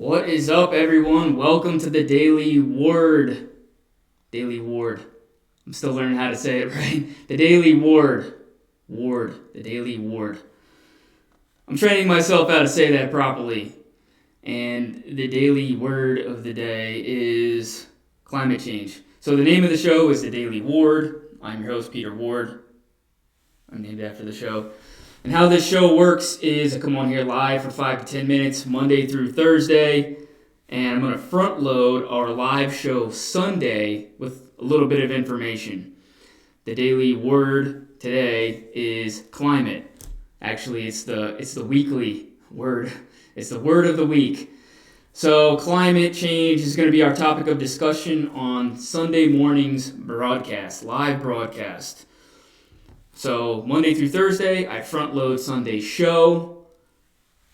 What is up, everyone? Welcome to the Daily Ward. Daily Ward. I'm still learning how to say it right. The Daily Ward. The Daily Ward. I'm training myself how to say that properly. And the daily word of the day is climate change. So the name of the show is The Daily Ward. I'm your host, Peter Ward. I'm named after the show. And how this show works is I come on here live for 5 to 10 minutes, Monday through Thursday, and I'm going to front load our live show Sunday with a little bit of information. The daily word today is climate. Actually, it's the weekly word. It's the word of the week. So climate change is going to be our topic of discussion on Sunday morning's broadcast, live broadcast. So Monday through Thursday, I front load Sunday's show.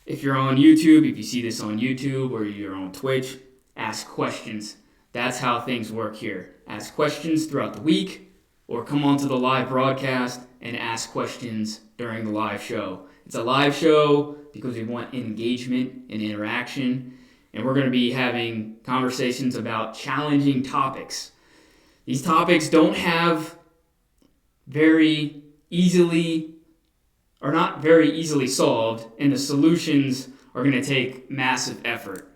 If you're on YouTube, if you see this on YouTube or you're on Twitch, ask questions. That's how things work here. Ask questions throughout the week or come onto the live broadcast and ask questions during the live show. It's a live show because we want engagement and interaction, and we're going to be having conversations about challenging topics. These topics don't have not very easily solved, and the solutions are going to take massive effort.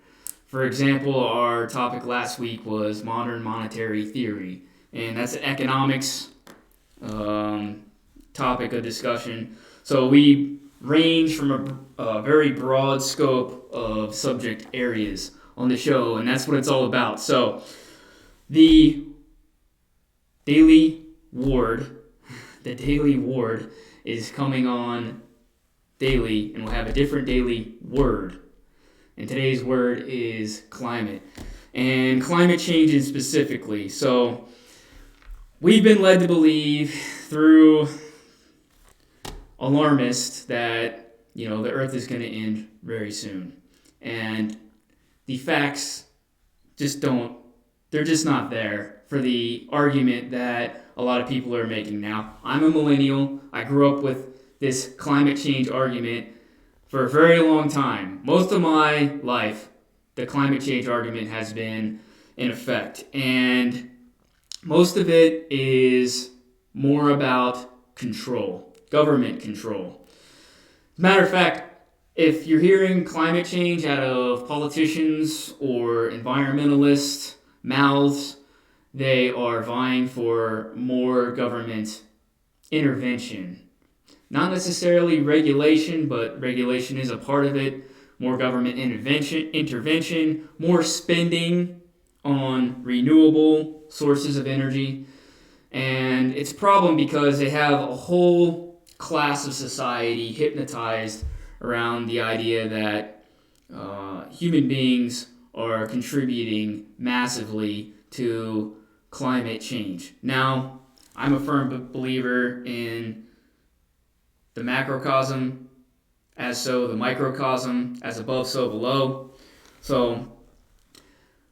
For example, our topic last week was modern monetary theory, and that's an economics topic of discussion. So we range from a very broad scope of subject areas on the show, and that's what it's all about. So the Daily Ward is coming on daily, and we'll have a different daily word. And today's word is climate. And climate change specifically. So we've been led to believe through alarmists that, the earth is going to end very soon. And the facts they're just not there for the argument that a lot of people are making now. I'm a millennial. I grew up with this climate change argument for a very long time. Most of my life, the climate change argument has been in effect. And most of it is more about control, government control. As a matter of fact, if you're hearing climate change out of politicians or environmentalists' mouths, they are vying for more government intervention. Not necessarily regulation, but regulation is a part of it. More government intervention, more spending on renewable sources of energy. And it's a problem because they have a whole class of society hypnotized around the idea that human beings are contributing massively to climate change. Now, I'm a firm believer in the macrocosm, as so the microcosm, as above, so below. So,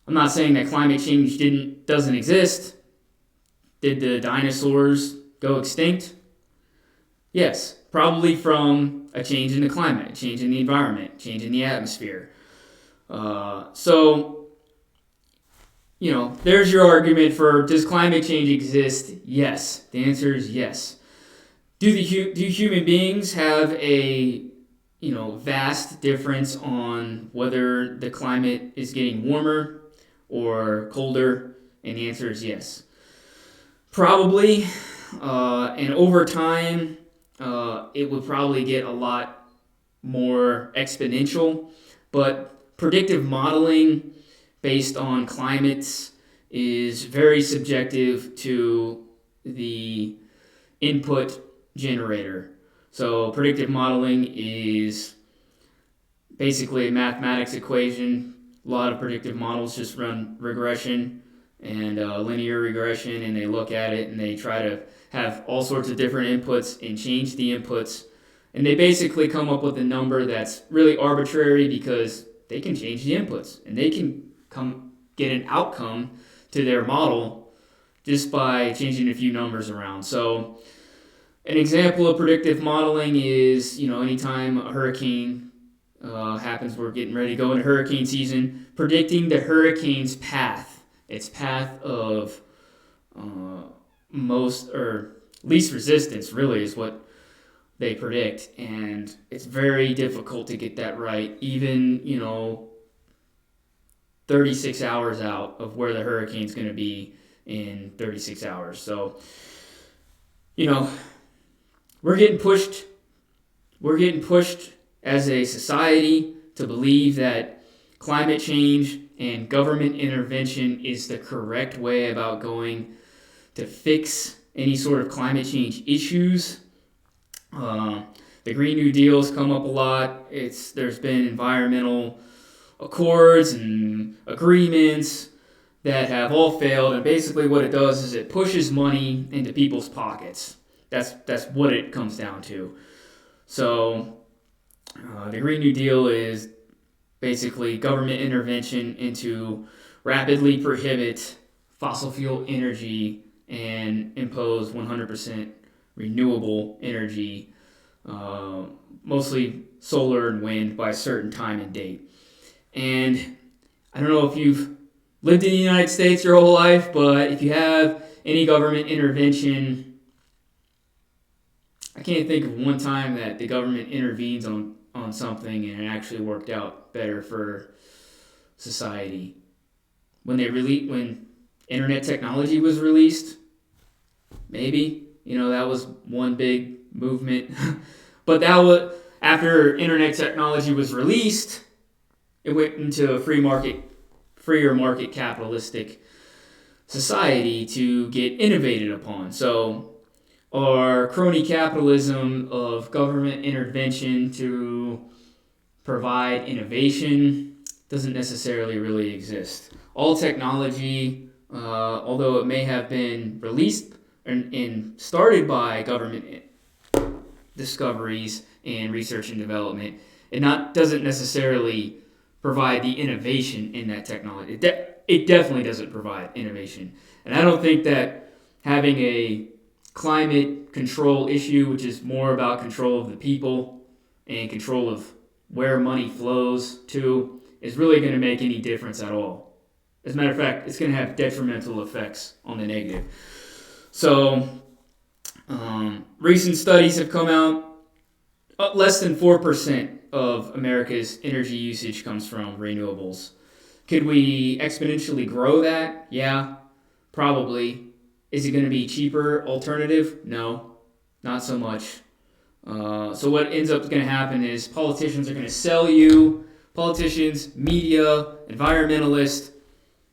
I'm not saying that climate change doesn't exist. Did the dinosaurs go extinct? Yes, probably from a change in the climate, a change in the environment, change in the atmosphere. There's your argument for, does climate change exist? Yes. The answer is yes. Do human beings have a vast difference on whether the climate is getting warmer or colder? And the answer is yes. Probably. And over time, it would probably get a lot more exponential. But predictive modeling based on climates is very subjective to the input generator. So predictive modeling is basically a mathematics equation. A lot of predictive models just run regression and linear regression, and they look at it and they try to have all sorts of different inputs and change the inputs. And they basically come up with a number that's really arbitrary because they can change the inputs and they can get an outcome to their model just by changing a few numbers around. So an example of predictive modeling is, anytime a hurricane happens. We're getting ready to go into hurricane season, predicting the hurricane's path. Its path of most or least resistance, really, is what they predict. And it's very difficult to get that right, even, 36 hours out of where the hurricane's going to be in 36 hours. So, we're getting pushed. We're getting pushed as a society to believe that climate change and government intervention is the correct way about going to fix any sort of climate change issues. The Green New Deal's come up a lot. There's been environmental accords and agreements that have all failed, and basically what it does is it pushes money into people's pockets. That's what it comes down to. So the Green New Deal is basically government intervention into rapidly prohibit fossil fuel energy and impose 100% renewable energy, mostly solar and wind, by a certain time and date. And I don't know if you've lived in the United States your whole life, but if you have any government intervention, I can't think of one time that the government intervenes on something and it actually worked out better for society. When internet technology was released, maybe, that was one big movement. But that was after internet technology was released, it went into a freer market capitalistic society to get innovated upon. So our crony capitalism of government intervention to provide innovation doesn't necessarily really exist. All technology, although it may have been released and started by government discoveries and research and development, it doesn't necessarily provide the innovation in that technology. It definitely doesn't provide innovation. And I don't think that having a climate control issue, which is more about control of the people and control of where money flows to, is really going to make any difference at all. As a matter of fact, it's going to have detrimental effects on the negative. So, recent studies have come out. Less than 4% of America's energy usage comes from renewables. Could we exponentially grow that? Yeah, probably. Is it going to be cheaper alternative? No, not so much. So what ends up going to happen is politicians are going to sell you, media, environmentalists,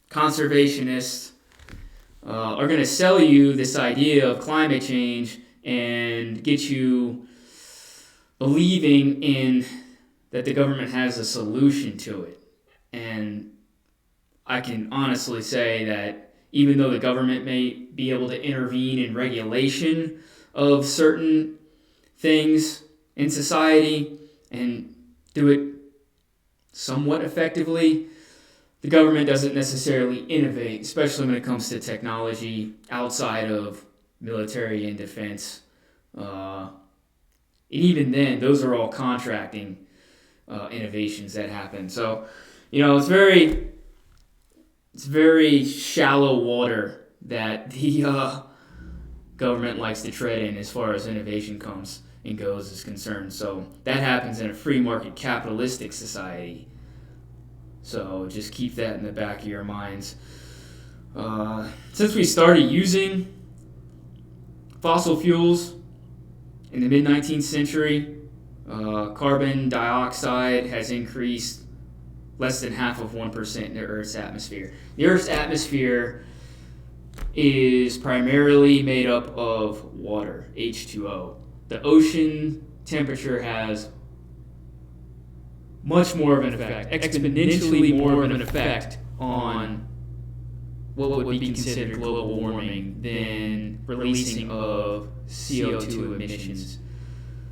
conservationists, are going to sell you this idea of climate change and get you believing in that the government has a solution to it. And I can honestly say that even though the government may be able to intervene in regulation of certain things in society and do it somewhat effectively, the government doesn't necessarily innovate, especially when it comes to technology outside of military and defense. And even then, those are all contracting innovations that happen. So, it's very shallow water that the government likes to tread in as far as innovation comes and goes is concerned. So that happens in a free market capitalistic society. So just keep that in the back of your minds. Since we started using fossil fuels in the mid-19th century, carbon dioxide has increased less than half of 1% in the Earth's atmosphere. The Earth's atmosphere is primarily made up of water, H2O. The ocean temperature has much more of an effect, exponentially more of an effect on what would be considered global warming than releasing of CO2 emissions.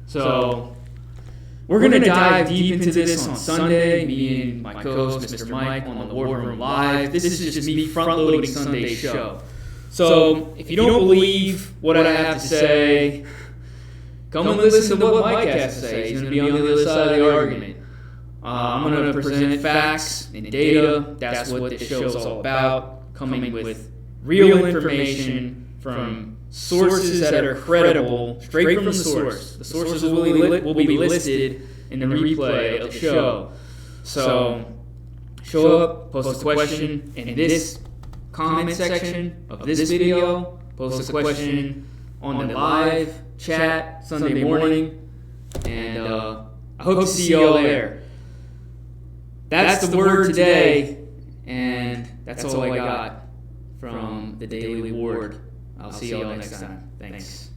So we're going to dive deep into this on Sunday, me and my co-host, Mr. Mike, on the Wardroom Live. This is just me front-loading Sunday's show. So if you don't believe what I have to say, come and listen to what Mike has to say. He's going to be on the other side of the argument. I'm going to present facts and data. That's what this show is all about, coming with real information from sources that are credible, straight from the source. The sources will be listed in the replay of the show. So show up, post a question in this comment section of this video, post a question on the live chat Sunday morning, and I hope to see you all there. That's the word today, and that's all I got from the Daily Ward. I'll see you all next time. Thanks.